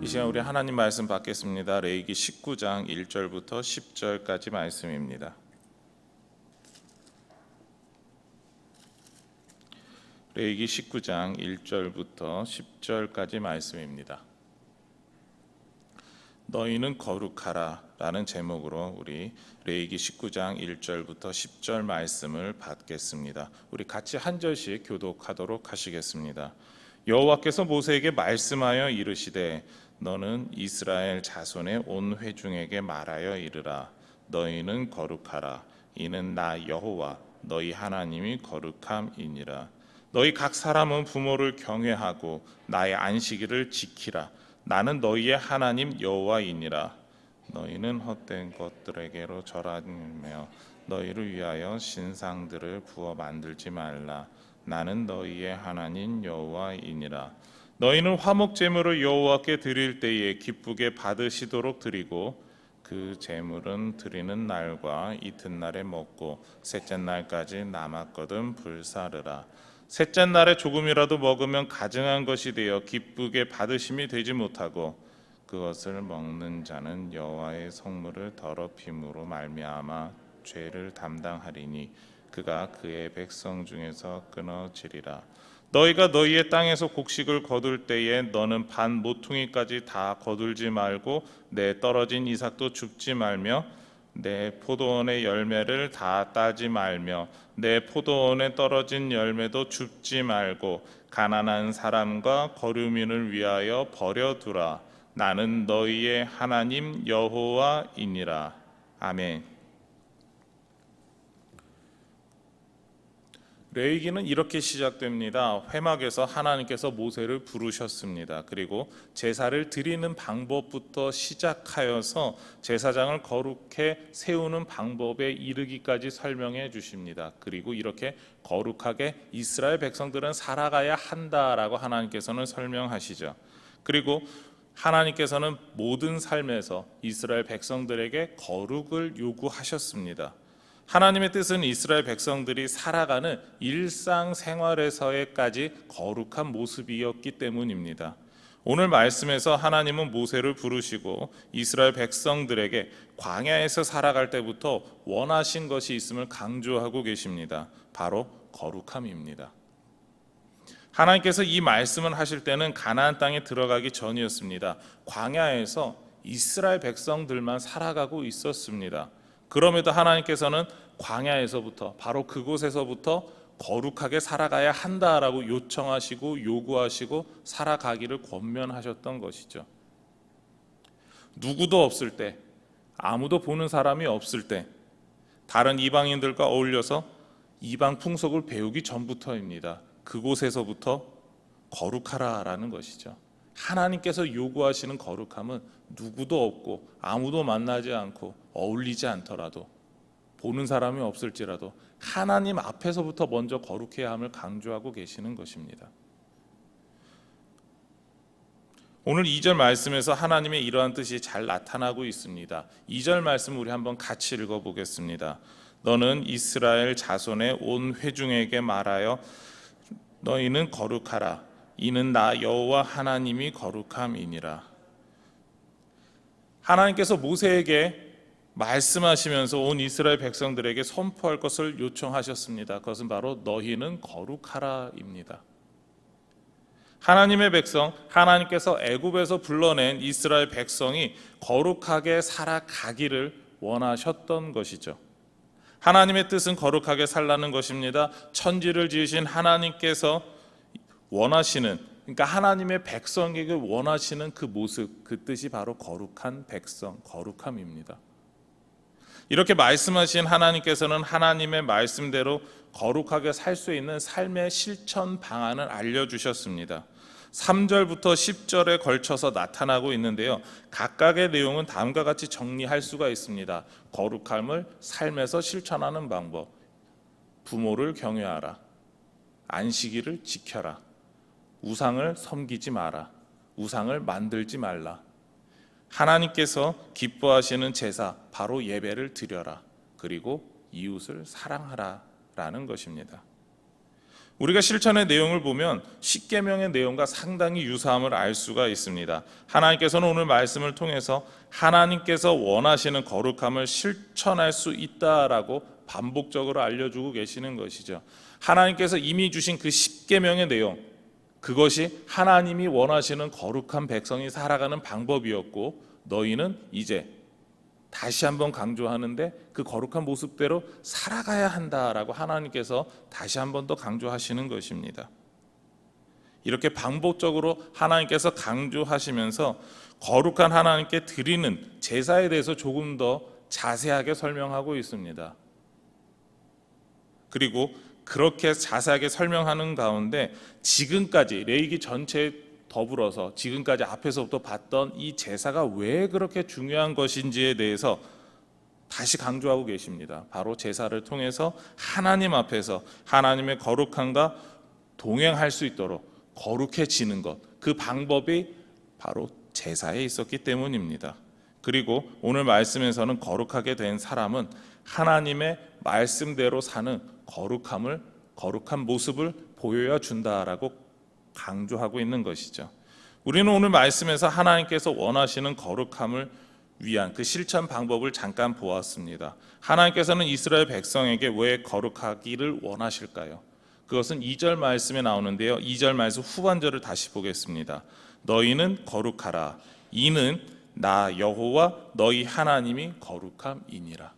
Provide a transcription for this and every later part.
이 시간 우리 하나님 말씀 받겠습니다. 레위기 19장 1절부터 10절까지 말씀입니다. 레위기 19장 1절부터 10절까지 말씀입니다. 너희는 거룩하라 라는 제목으로 우리 레위기 19장 1절부터 10절 말씀을 받겠습니다. 우리 같이 한 절씩 교독하도록 하시겠습니다. 여호와께서 모세에게 말씀하여 이르시되 너는 이스라엘 자손의 온 회중에게 말하여 이르라. 너희는 거룩하라. 이는 나 여호와 너희 하나님이 거룩함이니라. 너희 각 사람은 부모를 경외하고 나의 안식일을 지키라. 나는 너희의 하나님 여호와이니라. 너희는 헛된 것들에게로 절하며 너희를 위하여 신상들을 부어 만들지 말라. 나는 너희의 하나님 여호와이니라. 너희는 화목 제물을 여호와께 드릴 때에 기쁘게 받으시도록 드리고 그 제물은 드리는 날과 이튿날에 먹고 셋째 날까지 남았거든 불사르라. 셋째 날에 조금이라도 먹으면 가증한 것이 되어 기쁘게 받으심이 되지 못하고 그것을 먹는 자는 여호와의 성물을 더럽힘으로 말미암아 죄를 담당하리니 그가 그의 백성 중에서 끊어지리라. 너희가 너희의 땅에서 곡식을 거둘 때에 너는 반 모퉁이까지 다 거둘지 말고 내 떨어진 이삭도 줍지 말며 내 포도원의 열매를 다 따지 말며 내 포도원에 떨어진 열매도 줍지 말고 가난한 사람과 거류민을 위하여 버려두라. 나는 너희의 하나님 여호와이니라. 아멘. 레위기는 이렇게 시작됩니다. 회막에서 하나님께서 모세를 부르셨습니다. 그리고 제사를 드리는 방법부터 시작하여서 제사장을 거룩해 세우는 방법에 이르기까지 설명해 주십니다. 그리고 이렇게 거룩하게 이스라엘 백성들은 살아가야 한다라고 하나님께서는 설명하시죠. 그리고 하나님께서는 모든 삶에서 이스라엘 백성들에게 거룩을 요구하셨습니다. 하나님의 뜻은 이스라엘 백성들이 살아가는 일상생활에서의까지 거룩한 모습이었기 때문입니다. 오늘 말씀에서 하나님은 모세를 부르시고 이스라엘 백성들에게 광야에서 살아갈 때부터 원하신 것이 있음을 강조하고 계십니다. 바로 거룩함입니다. 하나님께서 이 말씀을 하실 때는 가나안 땅에 들어가기 전이었습니다. 광야에서 이스라엘 백성들만 살아가고 있었습니다. 그럼에도 하나님께서는 광야에서부터 바로 그곳에서부터 거룩하게 살아가야 한다라고 요청하시고 요구하시고 살아가기를 권면하셨던 것이죠. 누구도 없을 때, 아무도 보는 사람이 없을 때 다른 이방인들과 어울려서 이방 풍속을 배우기 전부터입니다. 그곳에서부터 거룩하라라는 것이죠. 하나님께서 요구하시는 거룩함은 누구도 없고 아무도 만나지 않고 어울리지 않더라도 보는 사람이 없을지라도 하나님 앞에서부터 먼저 거룩해야 함을 강조하고 계시는 것입니다. 오늘 2절 말씀에서 하나님의 이러한 뜻이 잘 나타나고 있습니다. 2절 말씀 우리 한번 같이 읽어보겠습니다. 너는 이스라엘 자손의 온 회중에게 말하여 너희는 거룩하라. 이는 나 여호와 하나님이 거룩함이니라. 하나님께서 모세에게 말씀하시면서 온 이스라엘 백성들에게 선포할 것을 요청하셨습니다. 그것은 바로 너희는 거룩하라입니다. 하나님의 백성, 하나님께서 애굽에서 불러낸 이스라엘 백성이 거룩하게 살아가기를 원하셨던 것이죠. 하나님의 뜻은 거룩하게 살라는 것입니다. 천지를 지으신 하나님께서 원하시는, 그러니까 하나님의 백성에게 원하시는 그 모습, 그 뜻이 바로 거룩한 백성, 거룩함입니다. 이렇게 말씀하신 하나님께서는 하나님의 말씀대로 거룩하게 살 수 있는 삶의 실천 방안을 알려주셨습니다. 3절부터 10절에 걸쳐서 나타나고 있는데요. 각각의 내용은 다음과 같이 정리할 수가 있습니다. 거룩함을 삶에서 실천하는 방법, 부모를 경외하라, 안식일을 지켜라, 우상을 섬기지 마라, 우상을 만들지 말라, 하나님께서 기뻐하시는 제사 바로 예배를 드려라, 그리고 이웃을 사랑하라 라는 것입니다. 우리가 실천의 내용을 보면 십계명의 내용과 상당히 유사함을 알 수가 있습니다. 하나님께서는 오늘 말씀을 통해서 하나님께서 원하시는 거룩함을 실천할 수 있다라고 반복적으로 알려주고 계시는 것이죠. 하나님께서 이미 주신 그 십계명의 내용, 그것이 하나님이 원하시는 거룩한 백성이 살아가는 방법이었고, 너희는 이제 다시 한번 강조하는데 그 거룩한 모습대로 살아가야 한다라고 하나님께서 다시 한번 더 강조하시는 것입니다. 이렇게 반복적으로 하나님께서 강조하시면서 거룩한 하나님께 드리는 제사에 대해서 조금 더 자세하게 설명하고 있습니다. 그리고 그렇게 자세하게 설명하는 가운데 지금까지 레위기 전체에 더불어서 지금까지 앞에서부터 봤던 이 제사가 왜 그렇게 중요한 것인지에 대해서 다시 강조하고 계십니다. 바로 제사를 통해서 하나님 앞에서 하나님의 거룩함과 동행할 수 있도록 거룩해지는 것, 그 방법이 바로 제사에 있었기 때문입니다. 그리고 오늘 말씀에서는 거룩하게 된 사람은 하나님의 말씀대로 사는 거룩한 모습을 보여야 준다라고 강조하고 있는 것이죠. 우리는 오늘 말씀에서 하나님께서 원하시는 거룩함을 위한 그 실천 방법을 잠깐 보았습니다. 하나님께서는 이스라엘 백성에게 왜 거룩하기를 원하실까요? 그것은 2절 말씀에 나오는데요. 2절 말씀 후반절을 다시 보겠습니다. 너희는 거룩하라. 이는 나 여호와 너희 하나님이 거룩함이니라.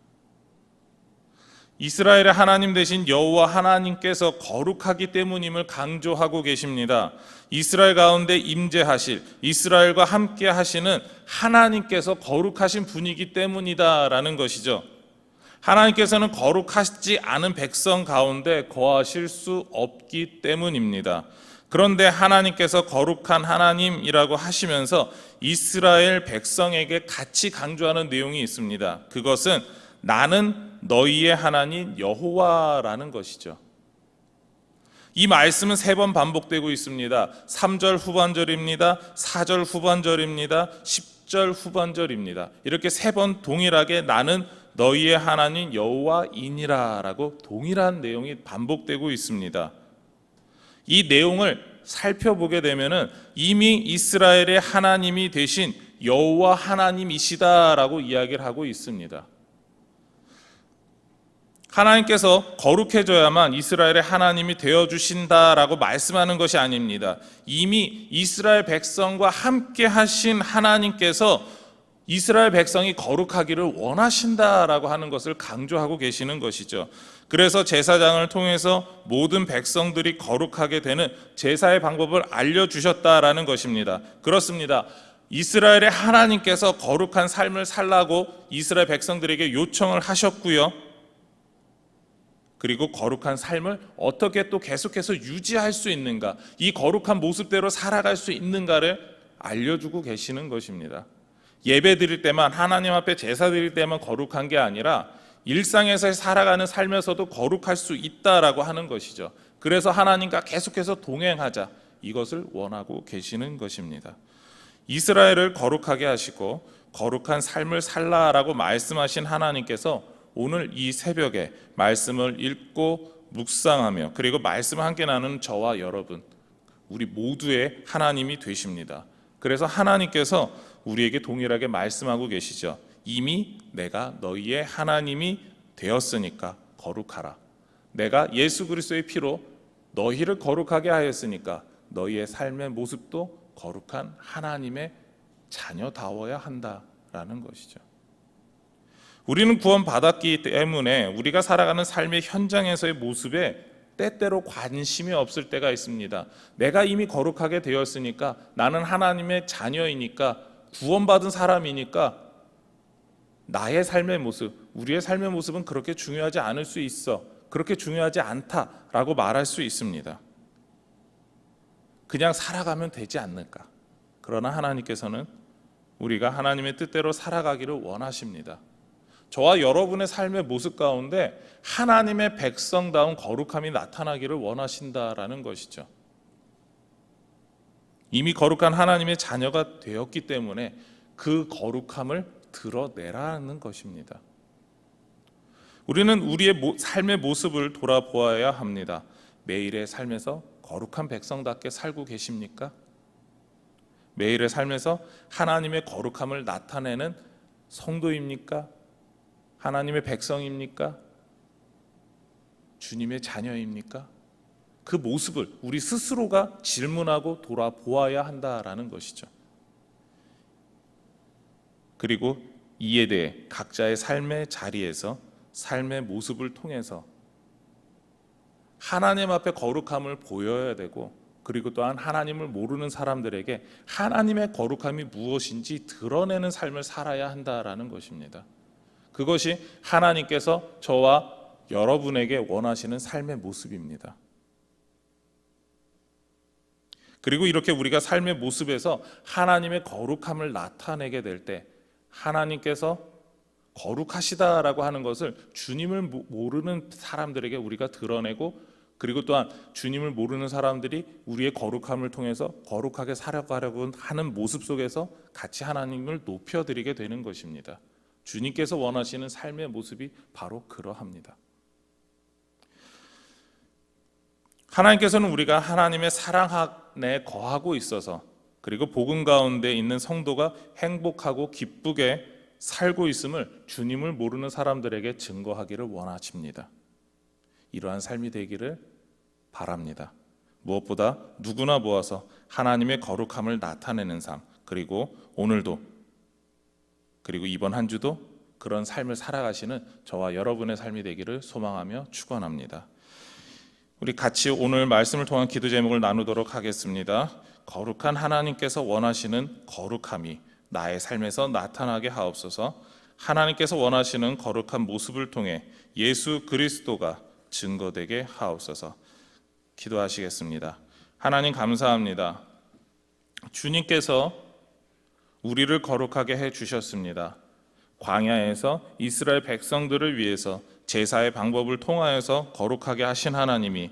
이스라엘의 하나님 되신 여호와 하나님께서 거룩하기 때문임을 강조하고 계십니다. 이스라엘 가운데 임재하실, 이스라엘과 함께 하시는 하나님께서 거룩하신 분이기 때문이다라는 것이죠. 하나님께서는 거룩하지 않은 백성 가운데 거하실 수 없기 때문입니다. 그런데 하나님께서 거룩한 하나님이라고 하시면서 이스라엘 백성에게 같이 강조하는 내용이 있습니다. 그것은 나는 너희의 하나님 여호와라는 것이죠. 이 말씀은 3번 반복되고 있습니다. 3절 후반절입니다. 4절 후반절입니다. 10절 후반절입니다. 이렇게 3번 동일하게 나는 너희의 하나님 여호와이니라 라고 동일한 내용이 반복되고 있습니다. 이 내용을 살펴보게 되면 이미 이스라엘의 하나님이 되신 여호와 하나님이시다라고 이야기를 하고 있습니다. 하나님께서 거룩해져야만 이스라엘의 하나님이 되어주신다라고 말씀하는 것이 아닙니다. 이미 이스라엘 백성과 함께 하신 하나님께서 이스라엘 백성이 거룩하기를 원하신다라고 하는 것을 강조하고 계시는 것이죠. 그래서 제사장을 통해서 모든 백성들이 거룩하게 되는 제사의 방법을 알려주셨다라는 것입니다. 그렇습니다. 이스라엘의 하나님께서 거룩한 삶을 살라고 이스라엘 백성들에게 요청을 하셨고요. 그리고 거룩한 삶을 어떻게 또 계속해서 유지할 수 있는가, 이 거룩한 모습대로 살아갈 수 있는가를 알려주고 계시는 것입니다. 예배 드릴 때만, 하나님 앞에 제사 드릴 때만 거룩한 게 아니라 일상에서 살아가는 삶에서도 거룩할 수 있다라고 하는 것이죠. 그래서 하나님과 계속해서 동행하자, 이것을 원하고 계시는 것입니다. 이스라엘을 거룩하게 하시고 거룩한 삶을 살라라고 말씀하신 하나님께서 오늘 이 새벽에 말씀을 읽고 묵상하며 그리고 말씀을 함께 나누는 저와 여러분, 우리 모두의 하나님이 되십니다. 그래서 하나님께서 우리에게 동일하게 말씀하고 계시죠. 이미 내가 너희의 하나님이 되었으니까 거룩하라. 내가 예수 그리스도의 피로 너희를 거룩하게 하였으니까 너희의 삶의 모습도 거룩한 하나님의 자녀다워야 한다라는 것이죠. 우리는 구원받았기 때문에 우리가 살아가는 삶의 현장에서의 모습에 때때로 관심이 없을 때가 있습니다. 내가 이미 거룩하게 되었으니까, 나는 하나님의 자녀이니까, 구원받은 사람이니까 나의 삶의 모습, 우리의 삶의 모습은 그렇게 중요하지 않을 수 있어, 그렇게 중요하지 않다라고 말할 수 있습니다. 그냥 살아가면 되지 않을까. 그러나 하나님께서는 우리가 하나님의 뜻대로 살아가기를 원하십니다. 저와 여러분의 삶의 모습 가운데 하나님의 백성다운 거룩함이 나타나기를 원하신다라는 것이죠. 이미 거룩한 하나님의 자녀가 되었기 때문에 그 거룩함을 드러내라는 것입니다. 우리는 우리의 삶의 모습을 돌아보아야 합니다. 매일의 삶에서 거룩한 백성답게 살고 계십니까? 매일의 삶에서 하나님의 거룩함을 나타내는 성도입니까? 하나님의 백성입니까? 주님의 자녀입니까? 그 모습을 우리 스스로가 질문하고 돌아보아야 한다라는 것이죠. 그리고 이에 대해 각자의 삶의 자리에서 삶의 모습을 통해서 하나님 앞에 거룩함을 보여야 되고, 그리고 또한 하나님을 모르는 사람들에게 하나님의 거룩함이 무엇인지 드러내는 삶을 살아야 한다라는 것입니다. 그것이 하나님께서 저와 여러분에게 원하시는 삶의 모습입니다. 그리고 이렇게 우리가 삶의 모습에서 하나님의 거룩함을 나타내게 될 때 하나님께서 거룩하시다라고 하는 것을 주님을 모르는 사람들에게 우리가 드러내고, 그리고 또한 주님을 모르는 사람들이 우리의 거룩함을 통해서 거룩하게 살아가려고 하는 모습 속에서 같이 하나님을 높여드리게 되는 것입니다. 주님께서 원하시는 삶의 모습이 바로 그러합니다. 하나님께서는 우리가 하나님의 사랑 안에 거하고 있어서, 그리고 복음 가운데 있는 성도가 행복하고 기쁘게 살고 있음을 주님을 모르는 사람들에게 증거하기를 원하십니다. 이러한 삶이 되기를 바랍니다. 무엇보다 누구나 모아서 하나님의 거룩함을 나타내는 삶, 그리고 오늘도, 그리고 이번 한 주도 그런 삶을 살아가시는 저와 여러분의 삶이 되기를 소망하며 축원합니다. 우리 같이 오늘 말씀을 통한 기도 제목을 나누도록 하겠습니다. 거룩한 하나님께서 원하시는 거룩함이 나의 삶에서 나타나게 하옵소서. 하나님께서 원하시는 거룩한 모습을 통해 예수 그리스도가 증거되게 하옵소서. 기도하시겠습니다. 하나님 감사합니다. 주님께서 우리를 거룩하게 해주셨습니다. 광야에서 이스라엘 백성들을 위해서 제사의 방법을 통하여서 거룩하게 하신 하나님이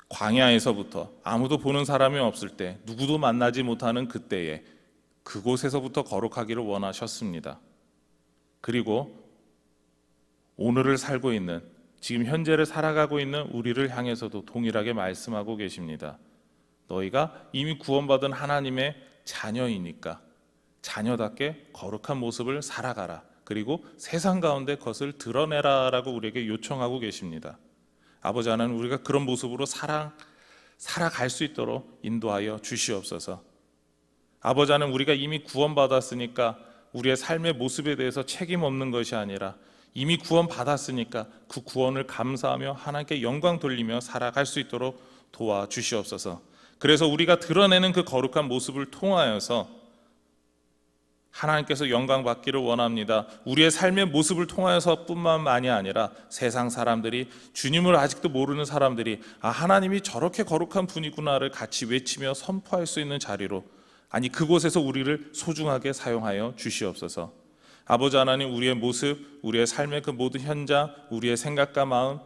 광야에서부터 아무도 보는 사람이 없을 때, 누구도 만나지 못하는 그때에 그곳에서부터 거룩하기를 원하셨습니다. 그리고 오늘을 살고 있는, 지금 현재를 살아가고 있는 우리를 향해서도 동일하게 말씀하고 계십니다. 너희가 이미 구원받은 하나님의 자녀이니까 자녀답게 거룩한 모습을 살아가라. 그리고 세상 가운데 그것을 드러내라 라고 우리에게 요청하고 계십니다. 아버지 하나님, 우리가 그런 모습으로 살아갈 수 있도록 인도하여 주시옵소서. 아버지 하나님, 우리가 이미 구원받았으니까 우리의 삶의 모습에 대해서 책임 없는 것이 아니라 이미 구원받았으니까 그 구원을 감사하며 하나님께 영광 돌리며 살아갈 수 있도록 도와주시옵소서. 그래서 우리가 드러내는 그 거룩한 모습을 통하여서 하나님께서 영광 받기를 원합니다. 우리의 삶의 모습을 통하여서 뿐만이 아니라 세상 사람들이, 주님을 아직도 모르는 사람들이 하나님이 저렇게 거룩한 분이구나를 같이 외치며 선포할 수 있는 자리로, 아니 그곳에서 우리를 소중하게 사용하여 주시옵소서. 아버지 하나님, 우리의 모습, 우리의 삶의 그 모든 현장, 우리의 생각과 마음,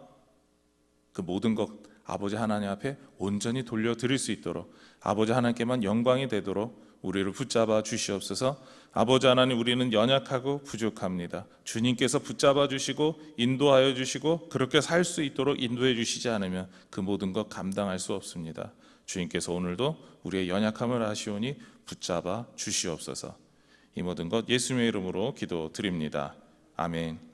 그 모든 것 아버지 하나님 앞에 온전히 돌려드릴 수 있도록, 아버지 하나님께만 영광이 되도록 우리를 붙잡아 주시옵소서. 아버지 하나님, 우리는 연약하고 부족합니다. 주님께서 붙잡아 주시고 인도하여 주시고 그렇게 살 수 있도록 인도해 주시지 않으면 그 모든 것 감당할 수 없습니다. 주님께서 오늘도 우리의 연약함을 아시오니 붙잡아 주시옵소서. 이 모든 것 예수님의 이름으로 기도드립니다. 아멘.